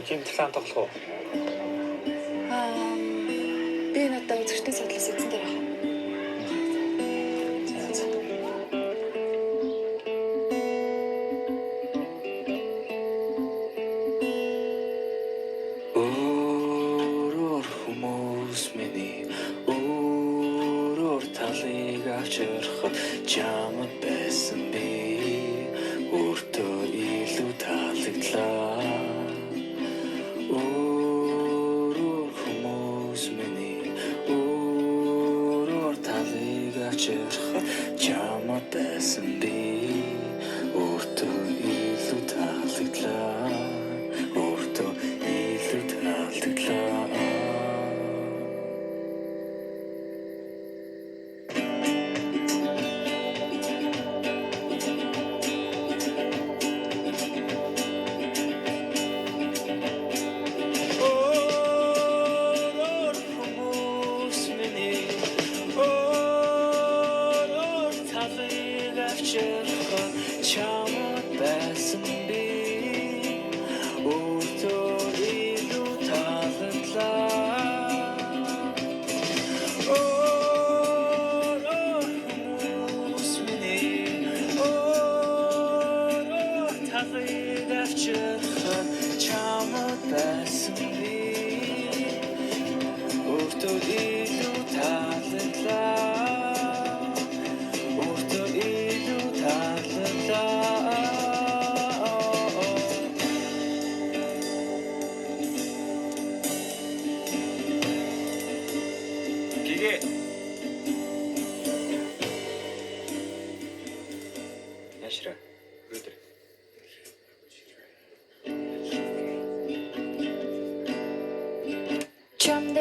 Гимтлэн тоглох уу? Би надад үзэгчтэй судлаас эзэн дээр авах. Өөрөөр хүмүүс миний өөрөөр талыг авчрахад чамд байсан би өөртөө илүү таалагдлаа. Өөрөөр хүмүүс миний өөрөөр талыг авчрахад чамд байсан би өөртөө илүү таалагдлаа. Өөртөө илүү таалагдлаа. Өөрөөр хүмүүс миний өөрөөр талыг авчрахад чамд байсан би өөртөө илүү таалагдлаа. Өөрөөр хүмүүс миний өөрөөр талыг авчрахад чамд байсан би өөртөө илүү таалагдлаа. Өөртөө илүү таалагдлаа. 기계 야시라 그러더래. Чамд